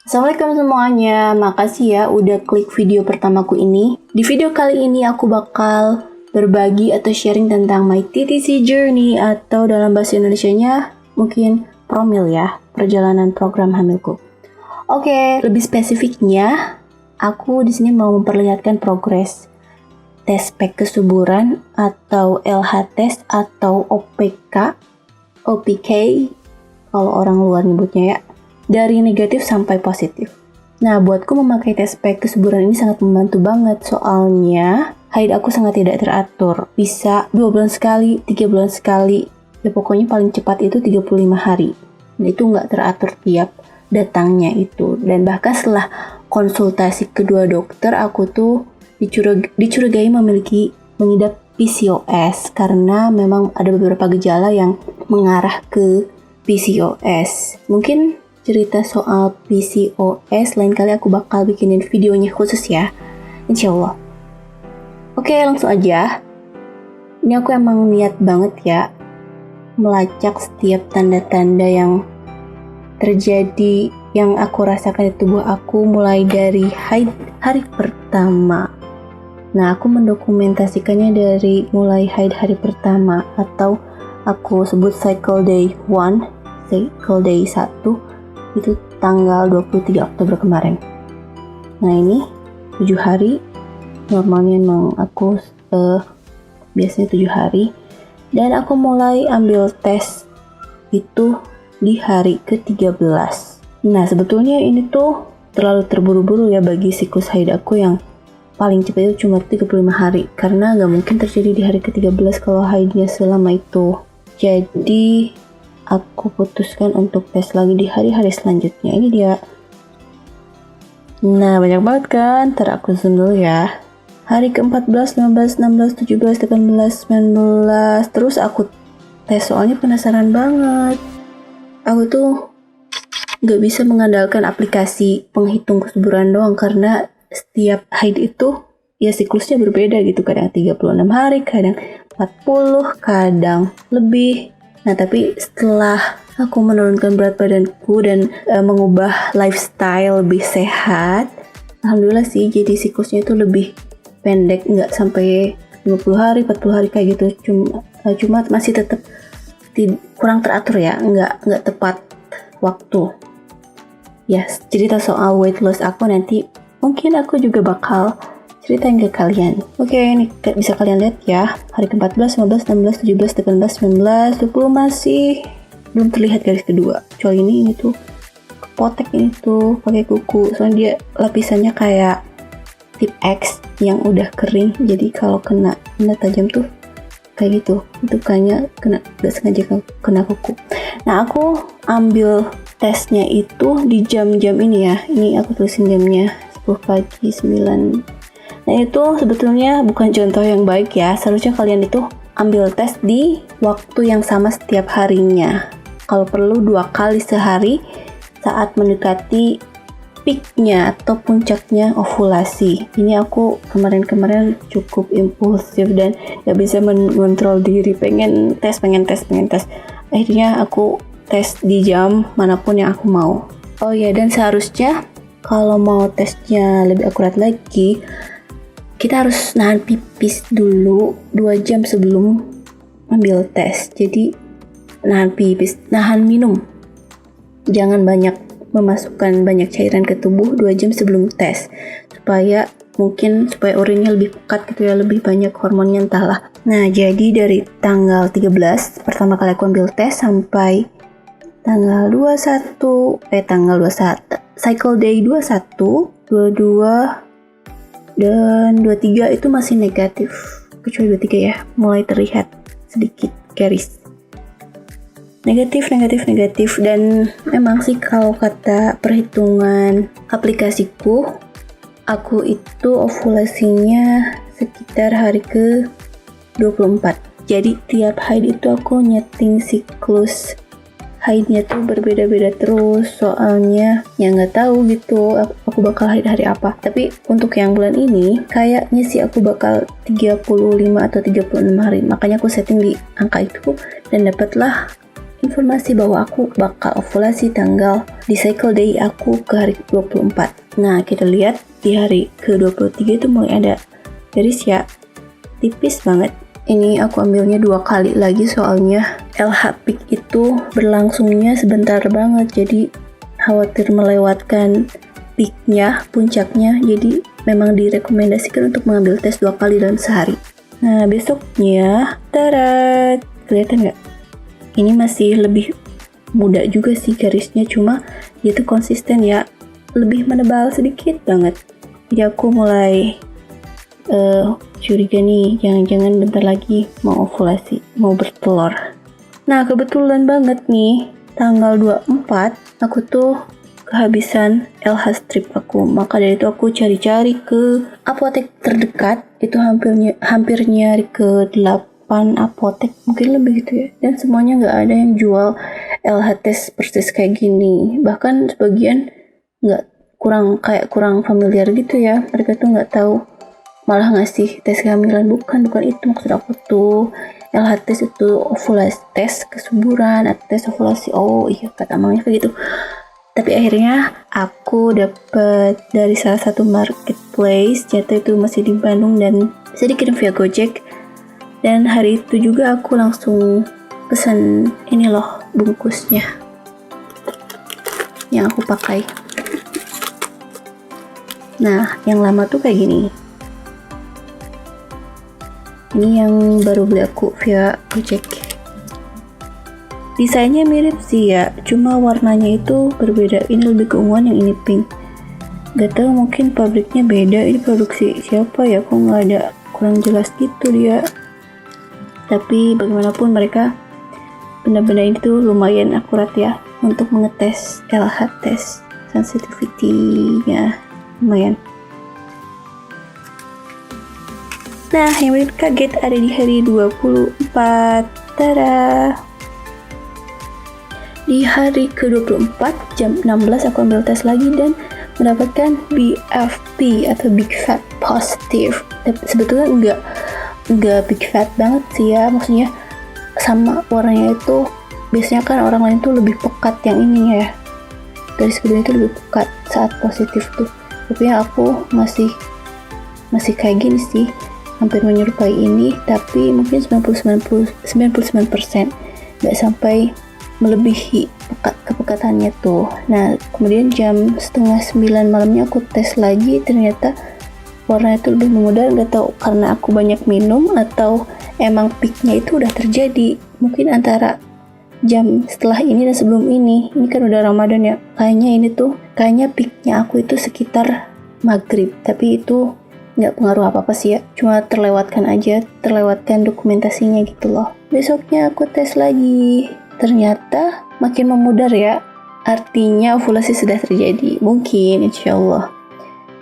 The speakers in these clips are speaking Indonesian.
Assalamualaikum semuanya, makasih ya udah klik video pertamaku ini. Di video kali ini aku bakal berbagi atau sharing tentang my TTC journey atau dalam bahasa Indonesianya mungkin promil ya, perjalanan program hamilku. Oke, lebih spesifiknya aku di sini mau memperlihatkan progres tes pack kesuburan atau LH test atau OPK kalau orang luar nyebutnya ya, dari negatif sampai positif. Nah, buatku memakai tes pack kesuburan ini sangat membantu banget, soalnya haid aku sangat tidak teratur. Bisa 2 bulan sekali, 3 bulan sekali, ya pokoknya paling cepat itu 35 hari. Dan itu nggak teratur tiap datangnya itu. Dan bahkan setelah konsultasi kedua dokter, aku tuh dicurigai memiliki mengidap PCOS karena memang ada beberapa gejala yang mengarah ke PCOS. Mungkin cerita soal PCOS lain kali aku bakal bikinin videonya khusus ya, insya Allah. Oke, langsung aja. Ini aku emang niat banget ya melacak setiap tanda-tanda yang terjadi, yang aku rasakan di tubuh aku mulai dari haid hari pertama. Nah, aku mendokumentasikannya dari mulai haid hari pertama, atau aku sebut cycle day 1, cycle day 1, itu tanggal 23 Oktober kemarin. Nah, ini 7 hari, normalnya emang aku biasanya 7 hari, dan aku mulai ambil tes itu di hari ke-13. Nah, sebetulnya ini tuh terlalu terburu-buru ya bagi siklus haid aku yang paling cepat itu cuma 35 hari, karena nggak mungkin terjadi di hari ke-13 kalau haidnya selama itu. Jadi aku putuskan untuk tes lagi di hari-hari selanjutnya. Ini dia. Nah, banyak banget kan? Ntar aku zoom dulu ya. Hari ke-14, 15, 16, 17, 18, 19. Terus aku tes, soalnya penasaran banget. Aku tuh gak bisa mengandalkan aplikasi penghitung kesuburan doang, karena setiap haid itu ya siklusnya berbeda gitu. Kadang 36 hari, kadang 40, kadang lebih. Nah, tapi setelah aku menurunkan berat badanku dan mengubah lifestyle lebih sehat, alhamdulillah sih, jadi siklusnya itu lebih pendek, nggak sampai 50 hari, 40 hari kayak gitu. Cuma masih tetap kurang teratur ya, nggak tepat waktu. Ya, cerita soal weight loss aku nanti mungkin aku juga bakal ceritain ke kalian. Oke, ini bisa kalian lihat ya. Hari ke-14, 15, 16, 17, 18, 19, 20 masih belum terlihat garis kedua. Kecuali ini tuh kepotek, ini tuh pakai kuku. Soalnya dia lapisannya kayak tip X yang udah kering. Jadi kalau kena tajam tuh kayak gitu. Itu kayaknya gak sengaja kena kuku. Nah, aku ambil tesnya itu di jam-jam ini ya. Ini aku tulisin jamnya 10 pagi, 9. Nah, itu sebetulnya bukan contoh yang baik ya. Seharusnya kalian itu ambil tes di waktu yang sama setiap harinya. Kalau perlu 2 kali sehari saat mendekati peaknya atau puncaknya ovulasi. Ini aku kemarin cukup impulsif dan gak bisa mengontrol diri. Pengen tes. Akhirnya aku tes di jam manapun yang aku mau. Oh ya, dan seharusnya kalau mau tesnya lebih akurat lagi, kita harus nahan pipis dulu 2 jam sebelum ambil tes. Jadi nahan pipis, nahan minum. Jangan memasukkan banyak cairan ke tubuh 2 jam sebelum tes. Supaya urinnya lebih pekat gitu ya, lebih banyak hormonnya entahlah. Nah, jadi dari tanggal 13 pertama kali aku ambil tes sampai tanggal 21, cycle day 21, 22, dan 23 itu masih negatif. Kecuali 23 ya, mulai terlihat sedikit garis. Negatif. Dan memang sih kalau kata perhitungan aplikasiku, aku itu ovulasinya sekitar hari ke 24. Jadi tiap haid itu aku nyeting siklus haidnya tuh berbeda-beda terus, soalnya ya nggak tahu gitu aku bakal haid hari apa. Tapi untuk yang bulan ini kayaknya sih aku bakal 35 atau 36 hari, makanya aku setting di angka itu dan dapatlah informasi bahwa aku bakal ovulasi di cycle day aku ke hari 24. Nah, kita lihat di hari ke-23 itu mulai ada garis ya, tipis banget. Ini aku ambilnya 2 kali lagi soalnya LH peak itu berlangsungnya sebentar banget, jadi khawatir melewatkan peaknya, puncaknya, jadi memang direkomendasikan untuk mengambil tes 2 kali dalam sehari. Nah, besoknya, tada, kelihatan nggak? Ini masih lebih muda juga sih garisnya, cuma dia tuh konsisten ya, lebih menebal sedikit banget. Jadi aku mulai curiga nih, jangan-jangan bentar lagi mau ovulasi, mau bertelur. Nah, kebetulan banget nih, tanggal 24, aku tuh kehabisan LH strip aku. Maka dari itu aku cari-cari ke apotek terdekat, itu hampir nyari ke 8 apotek, mungkin lebih gitu ya. Dan semuanya nggak ada yang jual LH test persis kayak gini. Bahkan sebagian kurang familiar gitu ya. Mereka tuh nggak tahu, malah ngasih tes kehamilan. Bukan itu maksud aku tuh. LH test itu ovulasi, tes kesuburan atau tes ovulasi. Oh iya, kata mamanya kayak gitu. Tapi akhirnya aku dapet dari salah satu marketplace, jatuh itu masih di Bandung dan bisa dikirim via Gojek. Dan hari itu juga aku langsung pesan ini loh bungkusnya yang aku pakai. Nah, yang lama tuh kayak gini. Ini yang baru beli aku via Gojek. Desainnya mirip sih ya, cuma warnanya itu berbeda. Ini lebih keunguan, yang ini pink. Gak tau, mungkin pabriknya beda. Ini produksi siapa ya? Kok nggak ada, kurang jelas gitu dia. Tapi bagaimanapun mereka benda-benda ini tuh lumayan akurat ya untuk mengetes LH test, sensitivity-nya lumayan. Nah, yang bikin kaget ada di hari 24. Tada! Di hari ke-24 jam 16 aku ambil tes lagi dan mendapatkan BFP atau Big Fat Positive. Sebetulnya enggak Big Fat banget sih ya, maksudnya sama warnanya itu biasanya kan orang lain tuh lebih pekat yang ini ya, garis kedua itu lebih pekat saat positif tuh. Tapi yang aku masih kayak gini sih, hampir menyerupai ini, tapi mungkin 99% nggak sampai melebihi kepekatannya tuh. Nah, kemudian jam 8:30 malamnya aku tes lagi, ternyata warnanya itu lebih memudar. Nggak tahu karena aku banyak minum atau emang peaknya itu udah terjadi. Mungkin antara jam setelah ini dan sebelum ini kan udah Ramadan ya, kayaknya peaknya aku itu sekitar maghrib. Tapi itu nggak pengaruh apa-apa sih ya, cuma terlewatkan dokumentasinya gitu loh. Besoknya aku tes lagi, ternyata makin memudar ya, artinya ovulasi sudah terjadi, mungkin insyaallah.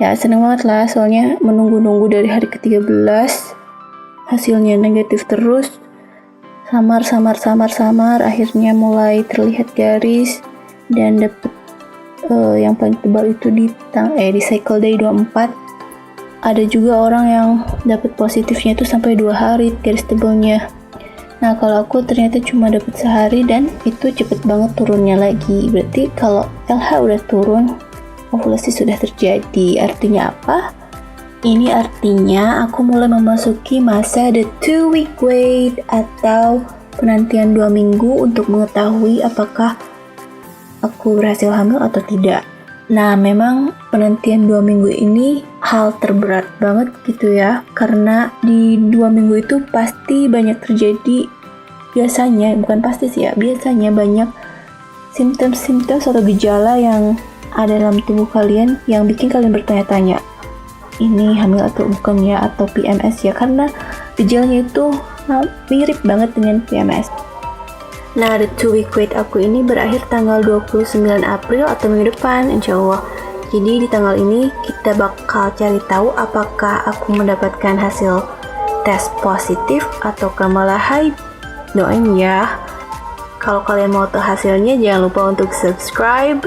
Ya seneng banget lah, soalnya menunggu-nunggu dari hari ke-13 hasilnya negatif terus, samar, akhirnya mulai terlihat garis dan dapet yang paling tebal itu di cycle day 24. Ada juga orang yang dapat positifnya itu sampai 2 hari garis tebalnya. Nah, kalau aku ternyata cuma dapat sehari dan itu cepet banget turunnya lagi. Berarti kalau LH udah turun, ovulasi sudah terjadi. Artinya apa? Ini artinya aku mulai memasuki masa the 2-week wait atau penantian 2 minggu untuk mengetahui apakah aku berhasil hamil atau tidak. Nah, memang penantian 2 minggu ini hal terberat banget gitu ya, karena di 2 minggu itu pasti banyak terjadi, biasanya banyak simptom-simptom atau gejala yang ada dalam tubuh kalian yang bikin kalian bertanya-tanya, ini hamil atau bukan ya, atau PMS ya, karena gejalanya itu mirip banget dengan PMS. Nah, the 2-week wait aku ini berakhir tanggal 29 April atau minggu depan, insyaallah. Jadi di tanggal ini kita bakal cari tahu apakah aku mendapatkan hasil tes positif atau malah haid. Doain ya. Kalau kalian mau tahu hasilnya, jangan lupa untuk subscribe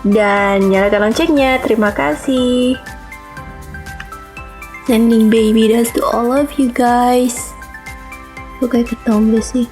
dan nyalakan loncengnya. Terima kasih. Sending baby does to all of you guys. Kok kayak ketombe sih?